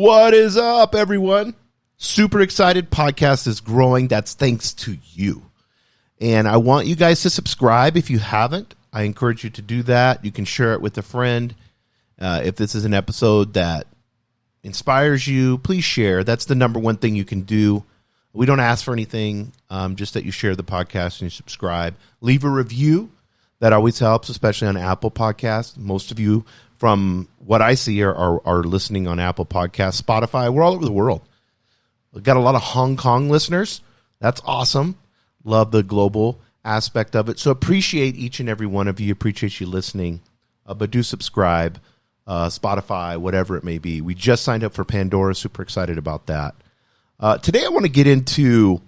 What is up, everyone? Super excited. Podcast is growing. That's thanks to you. And I want you guys to subscribe if you haven't. I encourage you to do that. You can share it with a friend. If this is an episode that inspires you, please share. That's the number one thing you can do. We don't ask for anything, just that you share the podcast and you subscribe. Leave a review. That always helps, especially on Apple Podcasts. Most of you, from what I see, are listening on Apple Podcasts, Spotify. We're all over the world. We've got a lot of Hong Kong listeners. That's awesome. Love the global aspect of it. So appreciate each and every one of you. Appreciate you listening. But do subscribe, Spotify, whatever it may be. We just signed up for Pandora. Super excited about that. Today I want to get into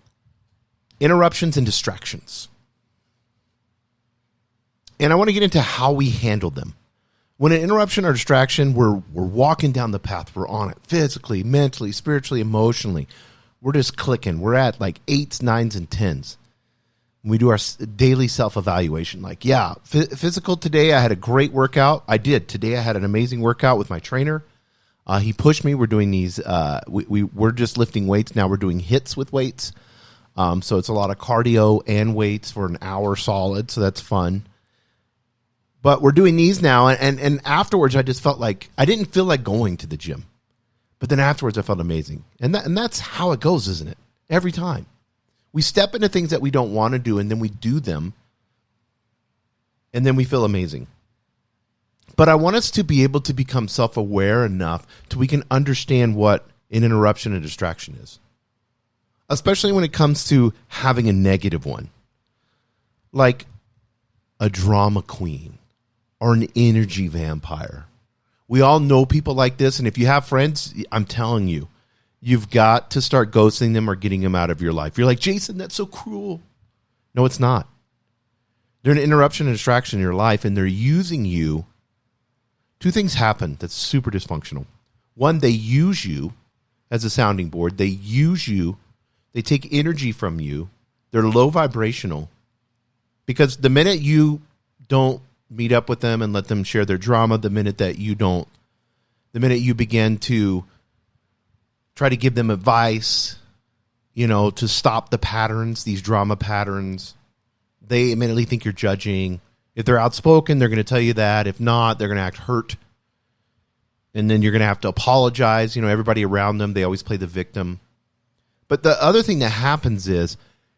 interruptions and distractions. And I want to get into how we handle them. When an interruption or distraction, we're walking down the path. We're on it physically, mentally, spiritually, emotionally. We're just clicking. We're at like 8s, 9s, and 10s. We do our daily self-evaluation. Like, yeah, physical today, I had a great workout. I did. Today I had an amazing workout with my trainer. He pushed me. We're doing these, we're just lifting weights. Now we're doing hits with weights. So it's a lot of cardio and weights for an hour solid. So that's fun. But we're doing these now, and afterwards, I just felt like I didn't feel like going to the gym. But then afterwards, I felt amazing. And that's how it goes, isn't it? Every time. We step into things that we don't want to do, and then we do them, and then we feel amazing. But I want us to be able to become self-aware enough so we can understand what an interruption and distraction is, especially when it comes to having a negative one, like a drama queen. Or an energy vampire. We all know people like this, and if you have friends, I'm telling you, you've got to start ghosting them or getting them out of your life. You're like, Jason, that's so cruel. No, it's not. They're an interruption and distraction in your life, and they're using you. Two things happen that's super dysfunctional. One, they use you as a sounding board. They use you. They take energy from you. They're low vibrational. Because the minute you don't meet up with them and let them share their drama, the minute you begin to try to give them advice, to stop the patterns, these drama patterns, they immediately think you're judging. If they're outspoken, they're going to tell you that. If not, they're going to act hurt. And then you're going to have to apologize. Everybody around them, they always play the victim. But the other thing that happens is,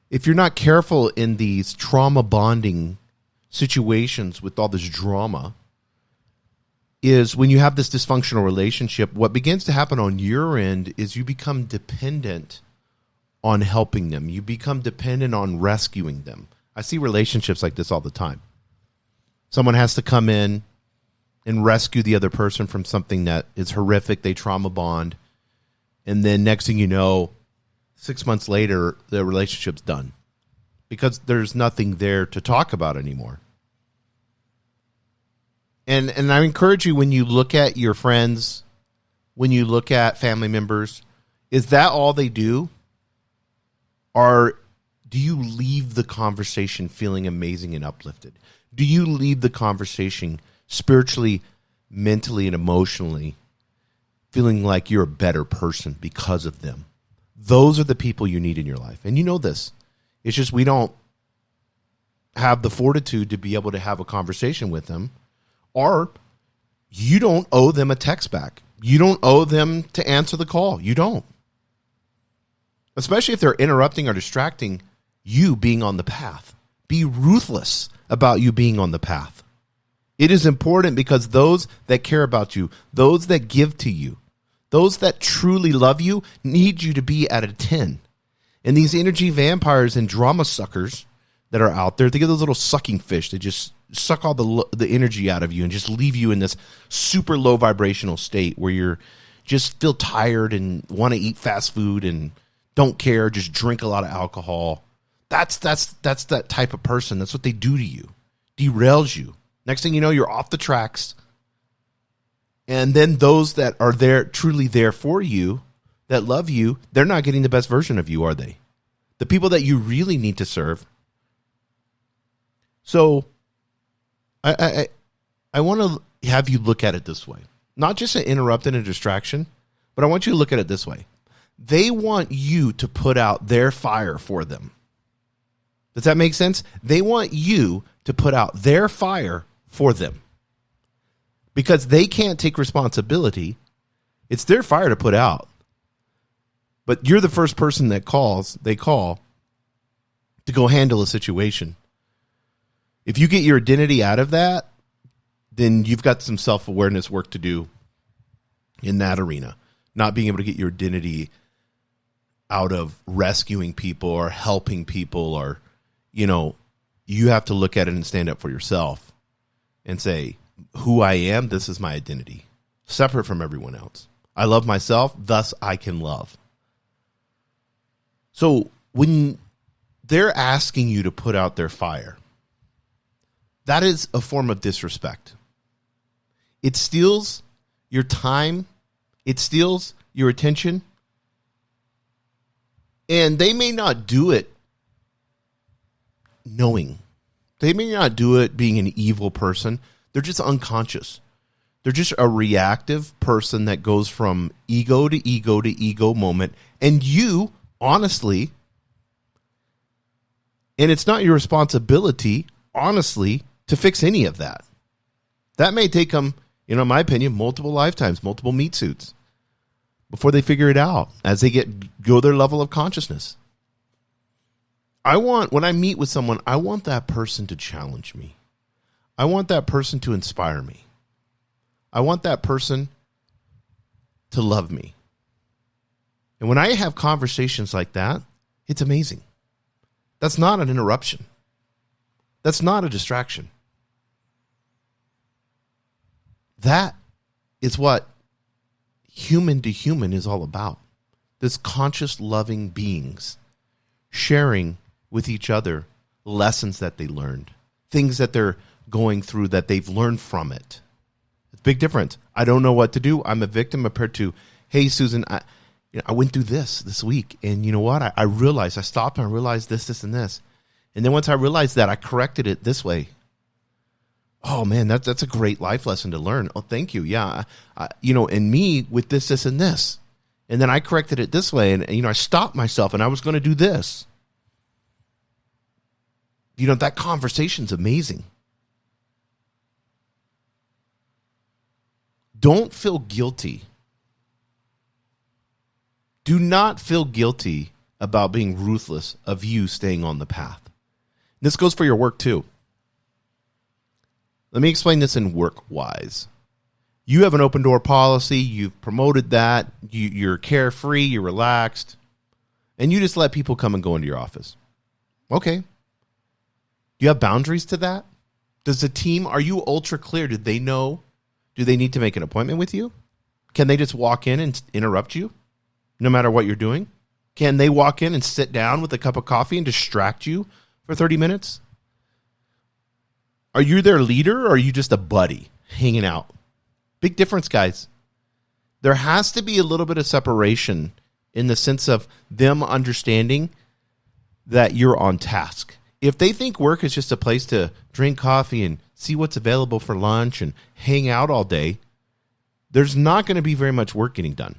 if you're not careful in these trauma bonding situations with all this drama, is when you have this dysfunctional relationship, what begins to happen on your end is you become dependent on helping them. You become dependent on rescuing them. I see relationships like this all the time. Someone has to come in and rescue the other person from something that is horrific. They trauma bond. And then next thing you know, 6 months later, the relationship's done. Because there's nothing there to talk about anymore. And I encourage you, when you look at your friends, when you look at family members, is that all they do? Or do you leave the conversation feeling amazing and uplifted? Do you leave the conversation spiritually, mentally, and emotionally feeling like you're a better person because of them? Those are the people you need in your life. And you know this. It's just we don't have the fortitude to be able to have a conversation with them, or you don't owe them a text back. You don't owe them to answer the call. You don't. Especially if they're interrupting or distracting you being on the path. Be ruthless about you being on the path. It is important because those that care about you, those that give to you, those that truly love you need you to be at a 10. And these energy vampires and drama suckers that are out there, think of those little sucking fish. They just suck all the energy out of you and just leave you in this super low vibrational state where you're just feel tired and want to eat fast food and don't care, just drink a lot of alcohol. That's that type of person. That's what they do to you. Derails you. Next thing you know, you're off the tracks. And then those that are there, truly there for you, that love you, they're not getting the best version of you, are they? The people that you really need to serve. So I want to have you look at it this way. Not just an interrupt and a distraction, But I want you to look at it this way. They want you to put out their fire for them. Does that make sense? They want you to put out their fire for them. Because they can't take responsibility. It's their fire to put out. But you're the first person they call to go handle a situation. If you get your identity out of that, then you've got some self-awareness work to do in that arena. Not being able to get your identity out of rescuing people or helping people, or, you have to look at it and stand up for yourself and say, who I am, this is my identity, separate from everyone else. I love myself, thus I can love. So when they're asking you to put out their fire, that is a form of disrespect. It steals your time. It steals your attention. And they may not do it knowing. They may not do it being an evil person. They're just unconscious. They're just a reactive person that goes from ego to ego to ego moment. And you, honestly, and it's not your responsibility, honestly, to fix any of that. That may take them, in my opinion, multiple lifetimes, multiple meat suits before they figure it out as they go their level of consciousness. When I meet with someone, I want that person to challenge me. I want that person to inspire me. I want that person to love me. And when I have conversations like that, it's amazing. That's not an interruption. That's not a distraction. That is what human to human is all about. This conscious, loving beings sharing with each other lessons that they learned, things that they're going through that they've learned from it. It's a big difference. I don't know what to do. I'm a victim compared to, hey, Susan, I went through this week, and you know what? I realized, I stopped and I realized this, and this. And then once I realized that, I corrected it this way. Oh, man, that's a great life lesson to learn. Oh, thank you. Yeah, and me with this, and this. And then I corrected it this way, and I stopped myself, and I was going to do this. That conversation's amazing. Don't feel guilty. Do not feel guilty about being ruthless of you staying on the path. This goes for your work too. Let me explain this in work-wise. You have an open door policy. You've promoted that. You're carefree. You're relaxed. And you just let people come and go into your office. Okay. Do you have boundaries to that? Does the team, are you ultra clear? Do they know? Do they need to make an appointment with you? Can they just walk in and interrupt you no matter what you're doing? Can they walk in and sit down with a cup of coffee and distract you for 30 minutes? Are you their leader, or are you just a buddy hanging out? Big difference, guys. There has to be a little bit of separation in the sense of them understanding that you're on task. If they think work is just a place to drink coffee and see what's available for lunch and hang out all day, there's not going to be very much work getting done.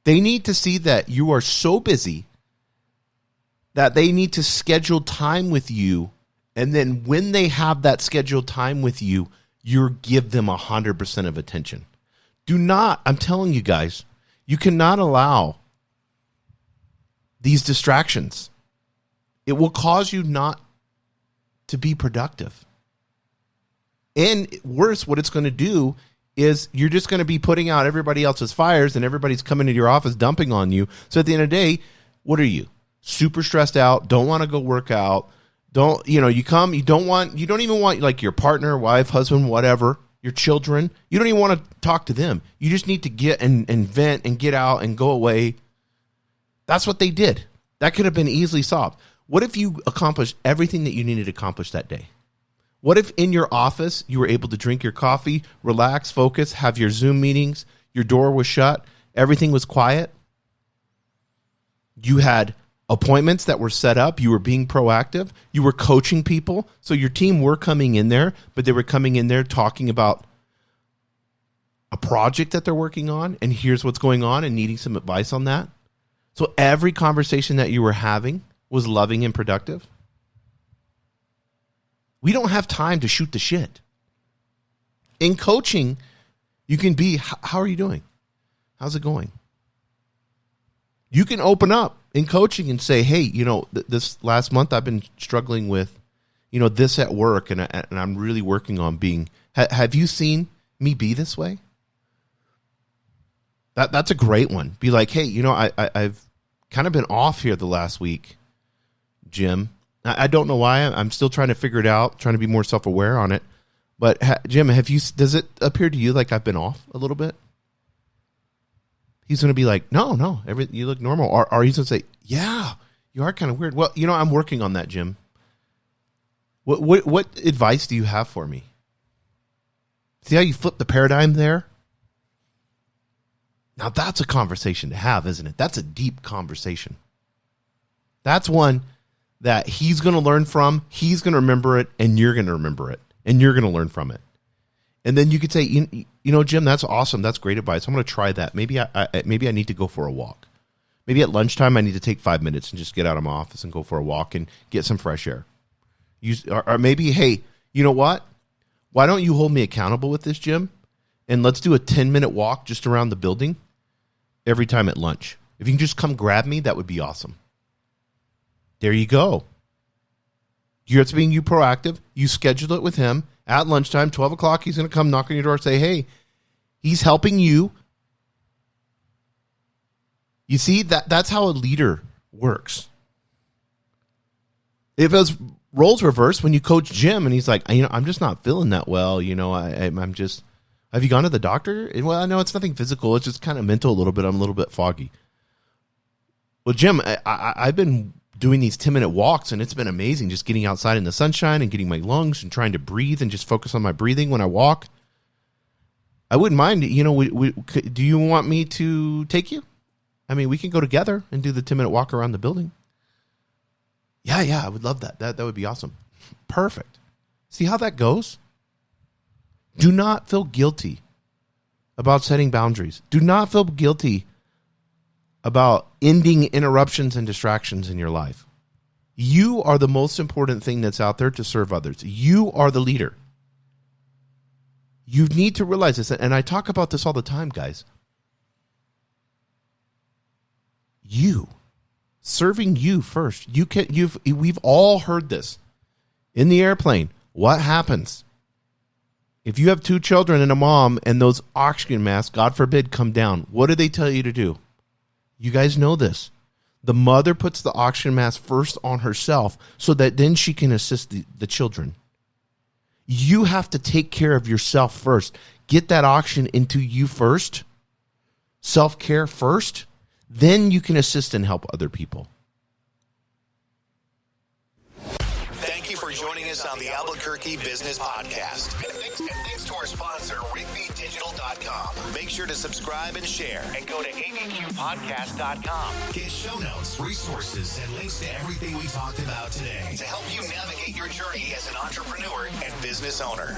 They need to see that you are so busy that they need to schedule time with you. And then when they have that scheduled time with you, you give them 100% of attention. Do not, I'm telling you guys, you cannot allow these distractions. It will cause you not to be productive. And worse, what it's going to do is you're just going to be putting out everybody else's fires, and everybody's coming into your office dumping on you. So at the end of the day, what are you? Super stressed out, don't want to go work out. You come, you don't even want like your partner, wife, husband, whatever, your children. You don't even want to talk to them. You just need to get and vent and get out and go away. That's what they did. That could have been easily solved. What if you accomplished everything that you needed to accomplish that day? What if in your office you were able to drink your coffee, relax, focus, have your Zoom meetings, your door was shut, everything was quiet? You had appointments that were set up. You were being proactive. You were coaching people. So your team were coming in there, but they were coming in there talking about a project that they're working on, and here's what's going on and needing some advice on that. So every conversation that you were having was loving and productive. We don't have time to shoot the shit. In coaching, you can be, how are you doing? How's it going? You can open up in coaching and say, hey, this last month I've been struggling with, this at work, and I'm really working on being, have you seen me be this way? That's a great one. Be like, hey, I've kind of been off here the last week, Jim. I don't know why. I'm still trying to figure it out, trying to be more self-aware on it. But Jim, does it appear to you like I've been off a little bit? He's going to be like, no, you look normal. Or he's going to say, yeah, you are kind of weird. Well, I'm working on that, Jim. What advice do you have for me? See how you flip the paradigm there? Now that's a conversation to have, isn't it? That's a deep conversation. That's one that he's going to learn from, he's going to remember it, and you're going to remember it, and you're going to learn from it. And then you could say, Jim, that's awesome. That's great advice. I'm going to try that. Maybe I need to go for a walk. Maybe at lunchtime I need to take 5 minutes and just get out of my office and go for a walk and get some fresh air. Or maybe, hey, you know what? Why don't you hold me accountable with this, Jim? And let's do a 10-minute walk just around the building every time at lunch. If you can just come grab me, that would be awesome. There you go. You're being proactive. You schedule it with him at lunchtime, 12 o'clock. He's going to come knock on your door and say, hey, he's helping you. You see, that's how a leader works. If it was roles reversed, when you coach Jim and he's like, I'm just not feeling that well. I'm just, have you gone to the doctor? Well, no, it's nothing physical. It's just kind of mental a little bit. I'm a little bit foggy. Well, Jim, I've been doing these 10-minute walks, and it's been amazing just getting outside in the sunshine and getting my lungs and trying to breathe and just focus on my breathing when I walk. I wouldn't mind, do you want me to take you? I mean, we can go together and do the 10-minute walk around the building. Yeah, I would love that. That would be awesome. Perfect. See how that goes? Do not feel guilty about setting boundaries. Do not feel guilty about ending interruptions and distractions in your life. You are the most important thing that's out there to serve others. You are the leader. You need to realize this, and I talk about this all the time, guys. Serving you first. We've all heard this in the airplane. What happens if you have 2 children and a mom and those oxygen masks, God forbid, come down? What do they tell you to do? You guys know this. The mother puts the oxygen mask first on herself so that then she can assist the children. You have to take care of yourself first. Get that oxygen into you first. Self-care first. Then you can assist and help other people. Thank you for joining us on the Albuquerque Business Podcast. And thanks to our sponsor, RigbyDigital.com. Make sure to subscribe and share. And go to abqpodcast.com. Get show notes, resources, and links to everything we talked about today to help you navigate your journey as an entrepreneur and business owner.